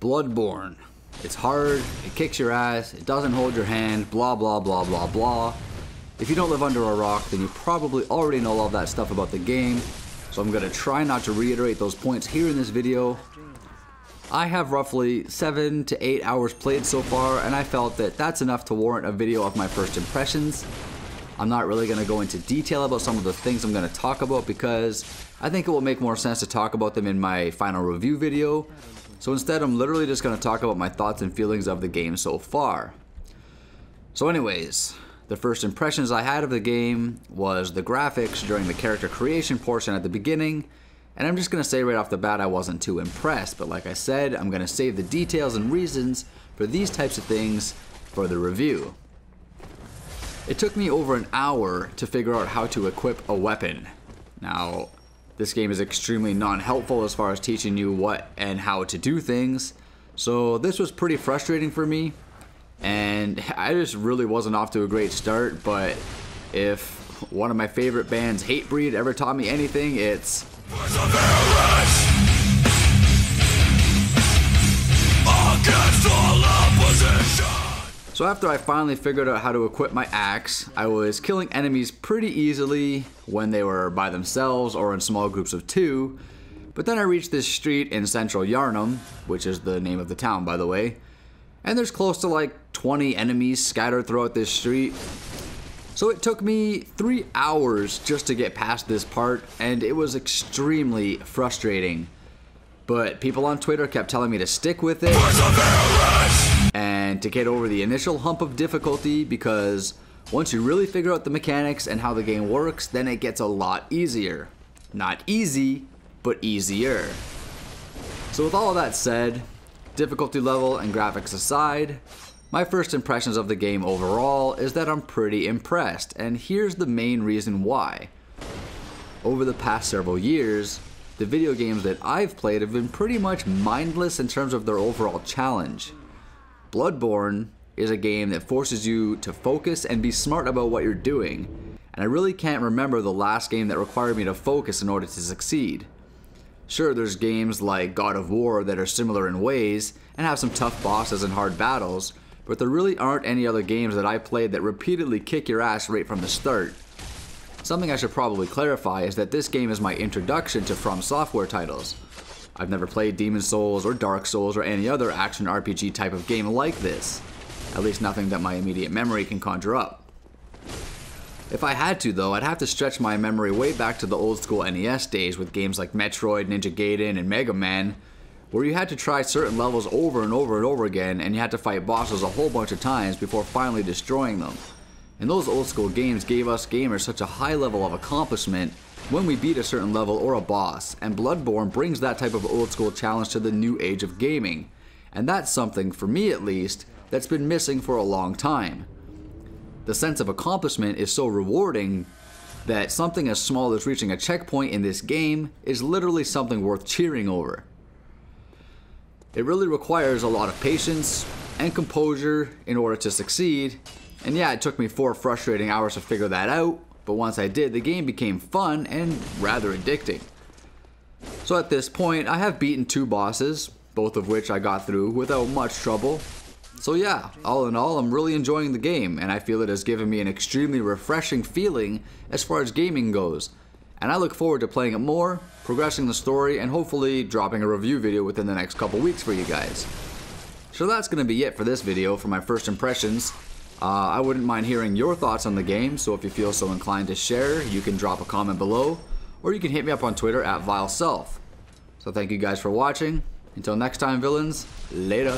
Bloodborne. It's hard, it kicks your ass, it doesn't hold your hand, blah blah blah blah blah. If you don't live under a rock, then you probably already know all of that stuff about the game, so I'm gonna try not to reiterate those points here in this video. I have roughly 7 to 8 hours played so far, and I felt that that's enough to warrant a video of my first impressions. I'm not really going to go into detail about some of the things I'm going to talk about because I think it will make more sense to talk about them in my final review video. So instead, I'm literally just going to talk about my thoughts and feelings of the game so far. So anyways, the first impressions I had of the game was the graphics during the character creation portion at the beginning. And I'm just going to say right off the bat I wasn't too impressed, but like I said, I'm going to save the details and reasons for these types of things for the review. It took me over an hour to figure out how to equip a weapon. Now, this game is extremely non-helpful as far as teaching you what and how to do things, so this was pretty frustrating for me, and I just really wasn't off to a great start, but if one of my favorite bands, Hatebreed, ever taught me anything, it's so after I finally figured out how to equip my axe, I was killing enemies pretty easily when they were by themselves or in small groups of 2, but then I reached this street in central Yarnum, which is the name of the town by the way, and there's close to like 20 enemies scattered throughout this street. So it took me 3 hours just to get past this part, and it was extremely frustrating. But people on Twitter kept telling me to stick with it and to get over the initial hump of difficulty, because once you really figure out the mechanics and how the game works, then it gets a lot easier. Not easy, but easier. So with all of that said, difficulty level and graphics aside, my first impressions of the game overall is that I'm pretty impressed, and here's the main reason why. Over the past several years, the video games that I've played have been pretty much mindless in terms of their overall challenge. Bloodborne is a game that forces you to focus and be smart about what you're doing, and I really can't remember the last game that required me to focus in order to succeed. Sure, there's games like God of War that are similar in ways and have some tough bosses and hard battles, but there really aren't any other games that I played that repeatedly kick your ass right from the start. Something I should probably clarify is that this game is my introduction to From Software titles. I've never played Demon's Souls or Dark Souls or any other action RPG type of game like this. At least nothing that my immediate memory can conjure up. If I had to though, I'd have to stretch my memory way back to the old school NES days with games like Metroid, Ninja Gaiden, and Mega Man, where you had to try certain levels over and over and over again, and you had to fight bosses a whole bunch of times before finally destroying them. And those old school games gave us gamers such a high level of accomplishment when we beat a certain level or a boss, and Bloodborne brings that type of old school challenge to the new age of gaming. And that's something, for me at least, that's been missing for a long time. The sense of accomplishment is so rewarding that something as small as reaching a checkpoint in this game is literally something worth cheering over. It really requires a lot of patience and composure in order to succeed, and yeah, it took me 4 frustrating hours to figure that out, but once I did, the game became fun and rather addicting. So at this point, I have beaten 2 bosses, both of which I got through without much trouble. So yeah, all in all, I'm really enjoying the game, and I feel it has given me an extremely refreshing feeling as far as gaming goes. And I look forward to playing it more, progressing the story, and hopefully dropping a review video within the next couple weeks for you guys. So that's going to be it for this video for my first impressions. I wouldn't mind hearing your thoughts on the game, so if you feel so inclined to share, you can drop a comment below, or you can hit me up on Twitter at VileSelf. So thank you guys for watching. Until next time, villains, later.